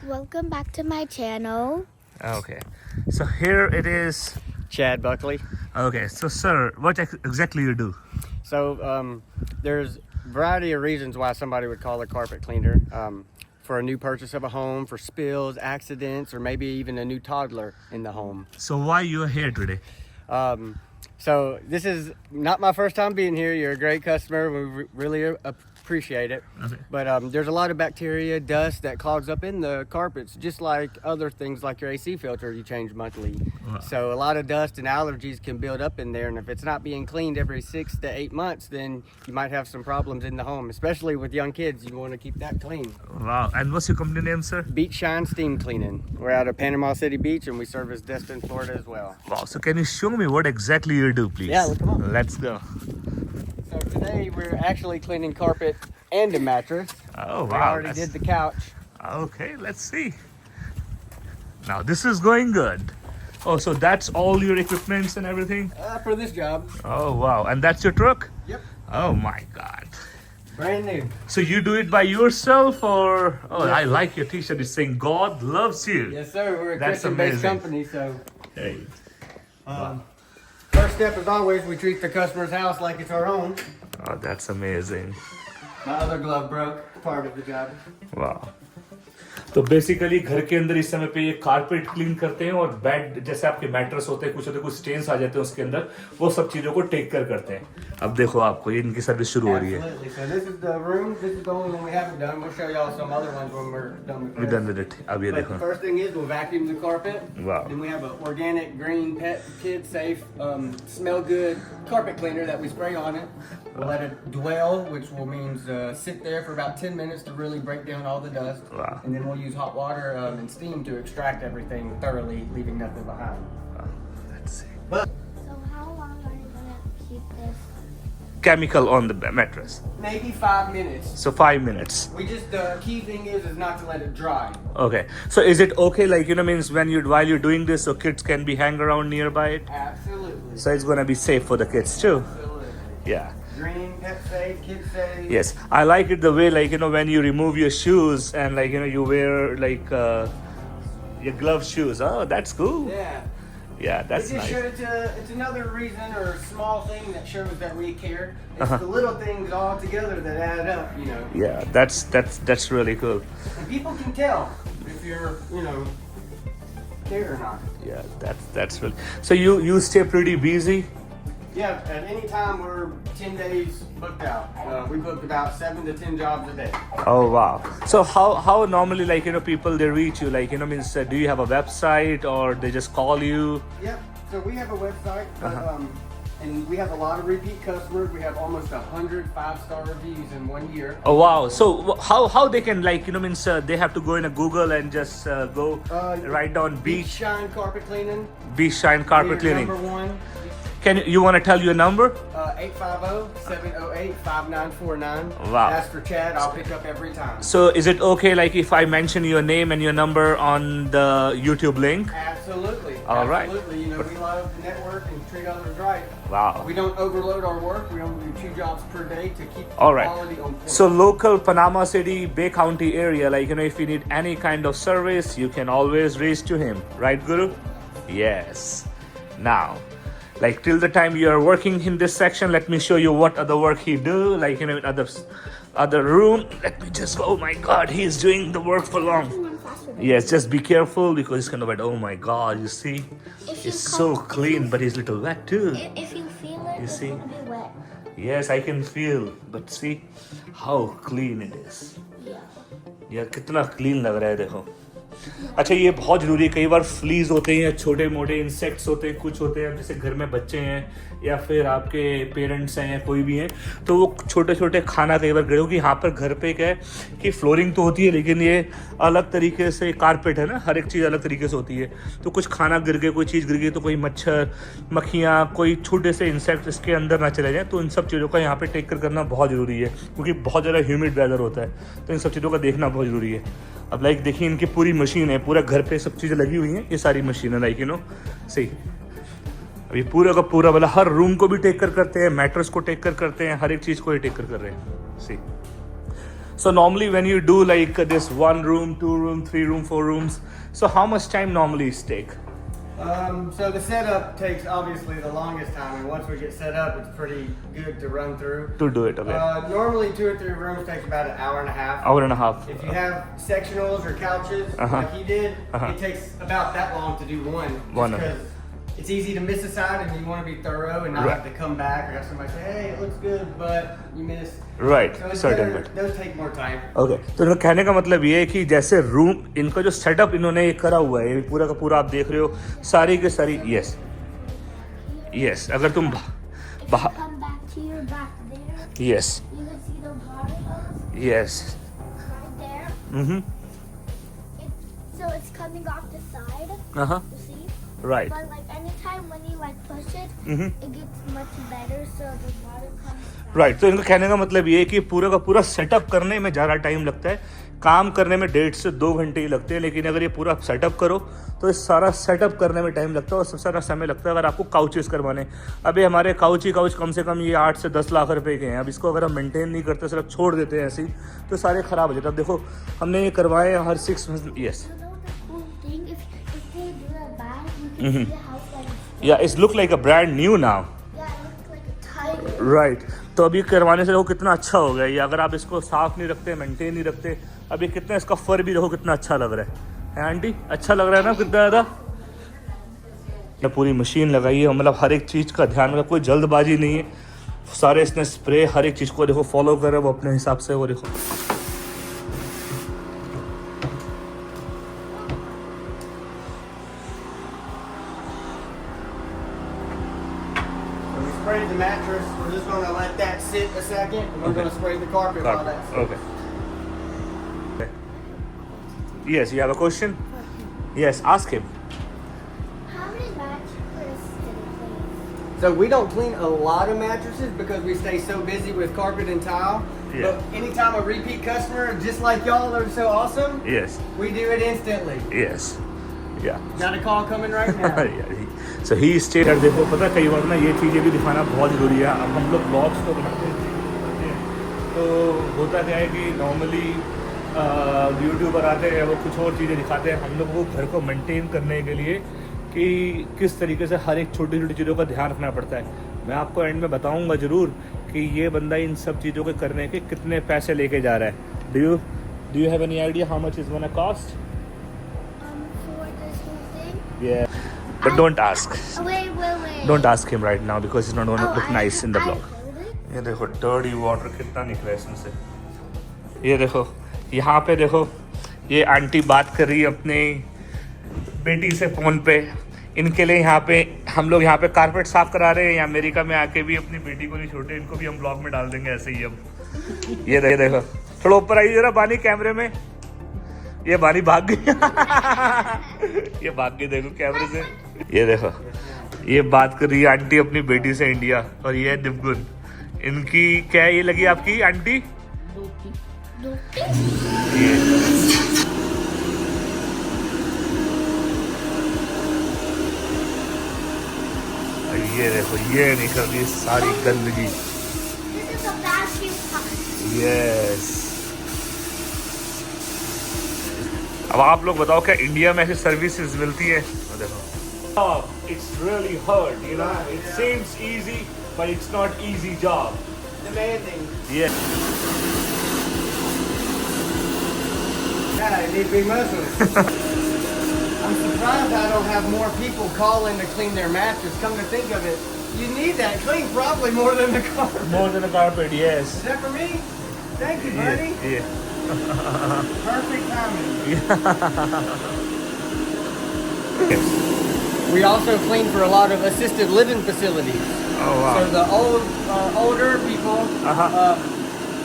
Welcome back to my channel. Okay, so here it is. Chad Buckley. Okay, so sir, what exactly you do? So there's a variety of reasons why somebody would call a carpet cleaner. For a new purchase of a home, for spills, accidents, or maybe even a new toddler in the home. So why you are here today? So this is not my first time being here. You're a great customer. We really appreciate it. Okay. But there's a lot of bacteria, dust that clogs up in the carpets, just like other things like your AC filter you change monthly. Wow. So a lot of dust and allergies can build up in there, and if it's not being cleaned every 6 to 8 months, then you might have some problems in the home, especially with young kids. You want to keep that clean. Wow, and what's your company name, sir? Beach Shine Steam Cleaning. We're out of Panama City Beach, and we service Destin, Florida as well. Wow, so can you show me what exactly you do, please? Yeah, come on. Let's go. So today we're actually cleaning carpet and a mattress. Oh We wow. already did the couch. Okay, let's see. Now this is going good. Oh, so that's all your equipments and everything? For this job. Oh wow, and that's your truck? Yep. Oh my god. Brand new. So you do it by yourself or? Oh, Yes. I like your t-shirt. It's saying God loves you. Yes, sir. We're a That's Christian-based amazing. company, so Hey. first step is always we treat the customer's house like it's our own. Oh, that's amazing. My other glove broke. Part of the job. वाह तो basically घर के अंदर इस समय पे ये carpet clean करते हैं और बेड जैसे आपके मैट्रेस होते हैं कुछ होते हैं कुछ स्टेन्स आ जाते हैं उसके अंदर वो सब चीजों को टेक केयर करते हैं अब देखो आपको ये इनकी सर्विस शुरू हो रही है Absolutely. So this is the room. This is the only one we haven't done. We'll show y'all some other ones when we're done with we this. Done with it अब ये But the देखो first thing is we'll vacuum the carpet. Wow. Then we have an organic, green, pet, kid safe, smell good carpet cleaner that we spray on it. We'll let it dwell, which will means sit there for about 10 minutes to really break down all the dust. Wow. And then we'll use hot water and steam to extract everything thoroughly, leaving nothing behind. Let's see. But So how long are you gonna keep this? Chemical on the mattress maybe 5 minutes. so 5 minutes We just the key thing is not to let it dry. okay so is it okay like means when you while you're doing this so kids can be hang around nearby it Absolutely. so it's gonna be safe for the kids too Absolutely. yeah Green, pet safe, kid safe. Yes, I like it the way like when you remove your shoes and like you wear like your glove shoes. Oh, that's cool. Yeah. Yeah, that's It just nice. shows, it's another reason or small thing that shows that we care. It's Uh-huh. the little things all together that add up, Yeah, that's really cool. And people can tell if you're, care or not. Yeah, that's really. So you stay pretty busy. Yeah, at any time we're 10 days booked out. We booked about 7 to 10 jobs a day. Oh wow. So how normally like people they reach you like means do you have a website or they just call you? Yep. So we have a website, but, and we have a lot of repeat customers. We have almost 100 5-star reviews in 1 year. Oh wow. So how they can like means they have to go in a Google and just go write down Beach beach Shine Carpet Cleaning. beach shine carpet We're cleaning. Number one. Can you want to tell your number? 850-708-5949. Wow. Ask for Chad. I'll pick up every time. So is it okay like if I mention your name and your number on the YouTube link? Absolutely. All right. Absolutely. We love to network and treat others right. Wow. We don't overload our work. We only do 2 jobs per day to keep All right. quality on point. So local Panama City, Bay County area, like if you need any kind of service, you can always reach to him, right, Guru? Yes. Now, like till the time you are working in this section, let me show you what other work he do. Like in other room. Let me just go. Oh my God, he's doing the work for long. Yes, just be careful because it's kind of wet. Oh my God, you see, If you it's so clean, but it's a little wet too. If you feel it, You it's see? gonna be wet. Yes, I can feel, but see how clean it is. Yeah. यार कितना clean लग रहा है देखो अच्छा ये बहुत जरूरी है कई बार फ्लीज होते हैं या छोटे मोटे इंसेक्ट्स होते हैं कुछ होते हैं जैसे घर में बच्चे हैं या फिर आपके पेरेंट्स हैं या कोई भी हैं तो वो छोटे छोटे खाना कई बार गिरे क्योंकि यहाँ पर घर पे क्या है कि फ्लोरिंग तो होती है लेकिन ये अलग तरीके से कारपेट है ना हर एक चीज़ अलग तरीके से होती है तो कुछ खाना गिर गए कोई चीज़ गिर गई तो कोई मच्छर मक्खियाँ कोई छोटे से इंसेक्ट इसके अंदर ना चले जाएँ तो इन सब चीज़ों का यहाँ पे टेक केयर करना बहुत ज़रूरी है क्योंकि बहुत ज़्यादा ह्यूमिड वेदर होता है तो इन सब चीज़ों का देखना बहुत ज़रूरी है अब लाइक देखिए इनकी पूरी मशीन है पूरा घर पे सब चीज़ें लगी हुई हैं ये सारी मशीन है लाइक सही अब ये पूरा का पूरा वाला हर रूम को भी टेक कर करते हैं मैट्रेस को टेक कर करते हैं हर एक चीज़ को ही टेक कर रहे हैं सही So normally when you do like this 1 room, 2 room, 3 room, 4 rooms, so how much time normally it take So the setup takes obviously the longest time, and once we get set up, it's pretty good to run through. to do it? Okay, Normally 2 or 3 rooms takes about an hour and a half. hour and a half. If you have sectionals or couches like he did, it takes about that long to do one. One. Because it's easy to miss a side, and you want to be thorough and not have to come back or have somebody say, "Hey, it looks good," but you missed. Right, So it's certain better, bit. those take more time. Okay तो इनका कहने का मतलब ये है कि जैसे room इनका जो सेटअप इन्होंने ये करा हुआ है, ये पूरा का पूरा आप देख रहे हो, सारी के सारी यस यस अगर तुम If you come back to your back there, yes you can see the water hose yes right there. So it's coming off the side, हाँ you see? Right But like anytime when you like push it, it gets much better so the water comes back. Right तो इनका कहने का मतलब ये है कि पूरा का पूरा सेटअप करने में ज़्यादा टाइम लगता है, काम करने में 1.5 से 2 घंटे ही लगते हैं, लेकिन अगर ये पूरा सेटअप करो तो इस सारा सेटअप करने में टाइम लगता है और सबसे ज़्यादा समय लगता है अगर आपको काउचेस करवाने। अभी हमारे काउच कम से कम ये 8 से 10 लाख रुपए के हैं। अब इसको अगर हम मेंटेन नहीं करते, सिर्फ छोड़ देते हैं ऐसे ही, तो सारे ख़राब हो जाते हैं। अब देखो हमने ये करवाए हर 6 month. Yes You know the cool thing, if they do that bad, you can see the house like it's या it's look like a brand new now. yeah, it looks like a tiger. Right तो अभी करवाने से देखो कितना अच्छा हो गया ये। अगर आप इसको साफ नहीं रखते, मेंटेन नहीं रखते, अभी कितना इसका फर भी देखो कितना अच्छा लग रहा है आंटी? अच्छा लग रहा है ना कितना ज़्यादा? पूरी मशीन लगाई है, मतलब हर एक चीज़ का ध्यान, मतलब कोई जल्दबाजी नहीं है, सारे इसने स्प्रे हर एक चीज़ को देखो फॉलो कर रहे हैं वो अपने हिसाब से। वो देखो So we sprayed the mattress. We're just going to let that sit a second, and we're going to spray the carpet while that's okay yes you have a question? Yes ask him. How many mattresses did it clean? So we don't clean a lot of mattresses because we stay so busy with carpet and tile. Yeah. But anytime a repeat customer, just like y'all are so awesome, yes we do it instantly. Yes या Got a call coming right now. So he state. देखो पता कई बार ना ये चीज़ें भी दिखाना बहुत ज़रूरी है। अब हम लोग ब्लॉग्स तो बनाते हैं, तो होता क्या है कि नॉर्मली यूट्यूबर आते हैं वो कुछ और चीज़ें दिखाते हैं, हम लोग वो घर को मेंटेन करने के लिए कि किस तरीके से हर एक छोटी छोटी चीज़ों का ध्यान रखना पड़ता है। मैं आपको एंड में बताऊंगा ज़रूर कि ये बंदा इन सब चीज़ों के करने के कितने पैसे लेके जा रहा है। Do you have any idea how much is gonna cost? For this whole thing? Yeah, but don't ask. Oh, wait. Don't ask him right now because it's not going to Oh, look nice in the I vlog. hold it. ये देखो dirty water कितना निकला है इसमें से। ये देखो यहाँ पे देखो ये आंटी बात कर रही है अपने बेटी से फ़ोन पे। इनके लिए यहाँ पे हम लोग यहाँ पे कारपेट साफ करा रहे हैं। या अमेरिका में आके भी अपनी बेटी को नहीं छोड़े, इनको भी हम ब्लॉग में डाल देंगे ऐसे ही अब। ये देखो थोड़ा ऊपर आई जरा बानी कैमरे में। ये बानी भाग गई ये भाग गई देखो कैमरे से। ये देखो ये बात कर रही है आंटी अपनी बेटी से इंडिया, और ये है दिवगुन। इनकी क्या ये लगी आपकी आंटी? ये ये देखो ये निकल रही है सारी गंदगी। This is a vacuum pump. Yes अब आप लोग बताओ क्या इंडिया में ऐसी सर्विसेज मिलती है? देखो it's really hard, you know, it seems easy but it's not easy job. Demanding. Yes Yeah, it need to be Muslim. I'm surprised I don't have more people calling to clean their mattress. Come to think of it, you need that clean probably more than the carpet. More than a carpet. Yes Is that for me? Thank you, buddy. ये Perfect timing. We also clean for a lot of assisted living facilities. Oh wow. So the older people,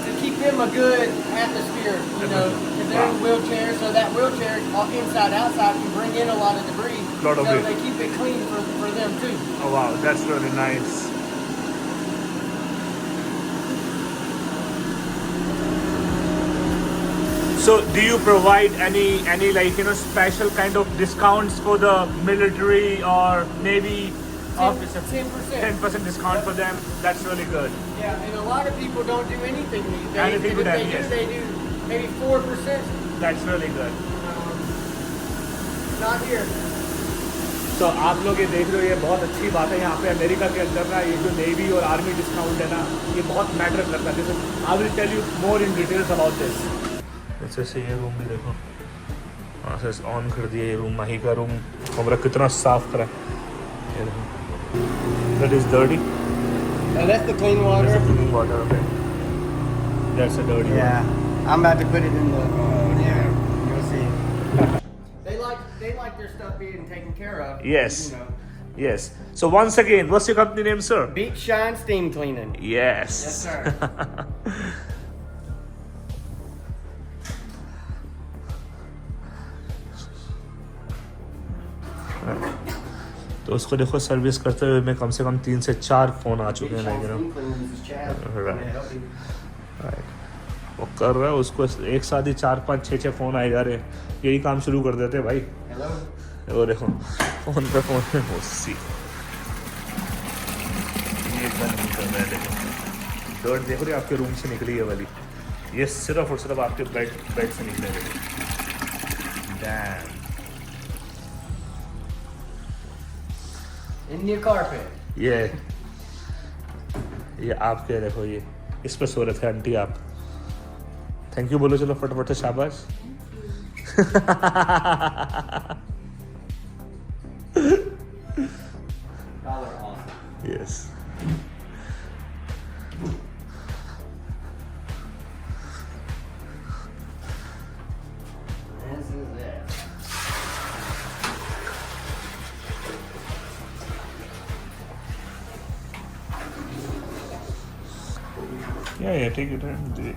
to keep them a good atmosphere, you know, if they're in wheelchairs, so that wheelchair, inside, outside, can bring in a lot of debris. Lot of so it. they keep it clean for them too. Oh wow, that's really nice. So do you provide any like, you know, special kind of discounts for the military or Navy officer? 10%. 10% discount for them. That's really good. Yeah, and a lot of people don't do anything. Anything If with they that, do, yes. they do maybe 4%. That's really good. Not here. तो आप लोग ये देख रहे हो, ये बहुत अच्छी बात है यहाँ पे अमेरिका के अंदर ना, ये जो नेवी और आर्मी डिस्काउंट है ना, ये बहुत मैटर करता है। जैसे I will tell you more in details about this. जैसे से ये रूम भी देखो, वहाँ से ऑन कर दिया ये रूम, माही का रूम, कमरा कितना साफ करा है। ये देखो, that is dirty, That's the clean water. that's a clean water, okay. That's a dirty Yeah, I'm about to put it in the. Yeah, you'll see. They like their stuff being taken care of. Yes. You know. one. Yes. So once again, what's your company name, sir? Beach Shine Steam Cleaning. Yes. Yes, sir. तो उसको देखो service करते हुए में कम से कम 3 से 4 phone आ चुके Beach हैं, Shine लेकिन Steam Cleaning. This is Chad. Right. May I help you? वो कर रहा है, उसको एक साथ ही 4, 5, 6 फ़ोन आए जा रहे हैं, यही काम शुरू कर देते हैं भाई। Hello. वो देखो फ़ोन पे फ़ोन में मुस्सी, ये बंद नहीं कर रहा है। देखो डर्ट देखो, ये आपके रूम से निकली है वाली, ये सिर्फ और सिर्फ आपके बेड से निकले हुए। Dam, India carpet. ये आपके देखो, ये इस पे सो रहे थे आंटी आप। थैंक यू बोलो, चलो फटाफट से, शाबाश। Y'all are awesome. Yes, This is it. yeah, take your time, do it.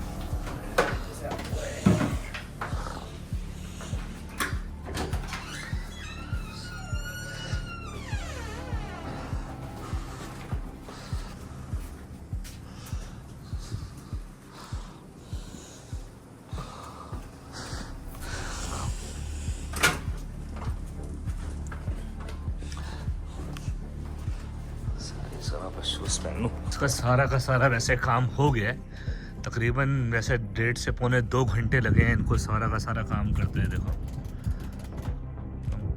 Shoes पहन लूँ। इसका सारा का सारा वैसे काम हो गया है, तकरीबन वैसे 1.5 से पौने 2 घंटे लगे हैं इनको सारा का सारा काम करते हैं। देखो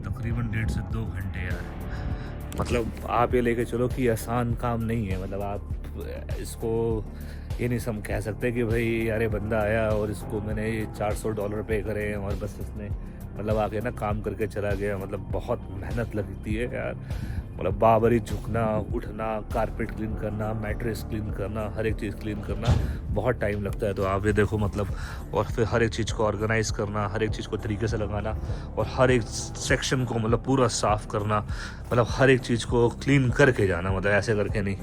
तकरीबन 1.5 से 2 घंटे यार, मतलब आप ये लेके चलो कि आसान काम नहीं है। मतलब आप इसको ये नहीं सम कह सकते कि भाई यार ये बंदा आया और इसको मैंने $400 पे करे और बस इसने मतलब आके ना काम करके चला गया। मतलब बहुत मेहनत लगती है यार, मतलब बाबरी झुकना, उठना, कारपेट क्लीन करना, मैट्रेस क्लीन करना, हर एक चीज़ क्लीन करना बहुत टाइम लगता है। तो आप ये देखो मतलब, और फिर हर एक चीज़ को ऑर्गेनाइज़ करना, हर एक चीज़ को तरीके से लगाना और हर एक सेक्शन को मतलब पूरा साफ़ करना, मतलब हर एक चीज़ को क्लीन करके जाना, मतलब ऐसे करके नहीं,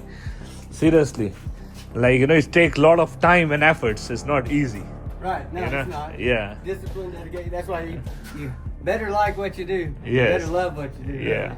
seriously, like you know, it take lot of time and efforts, it's not easy, Right. No, you know? it's not. Yeah, Discipline, dedication. That's why you better like what you do. Yes. Better love what you do. yeah.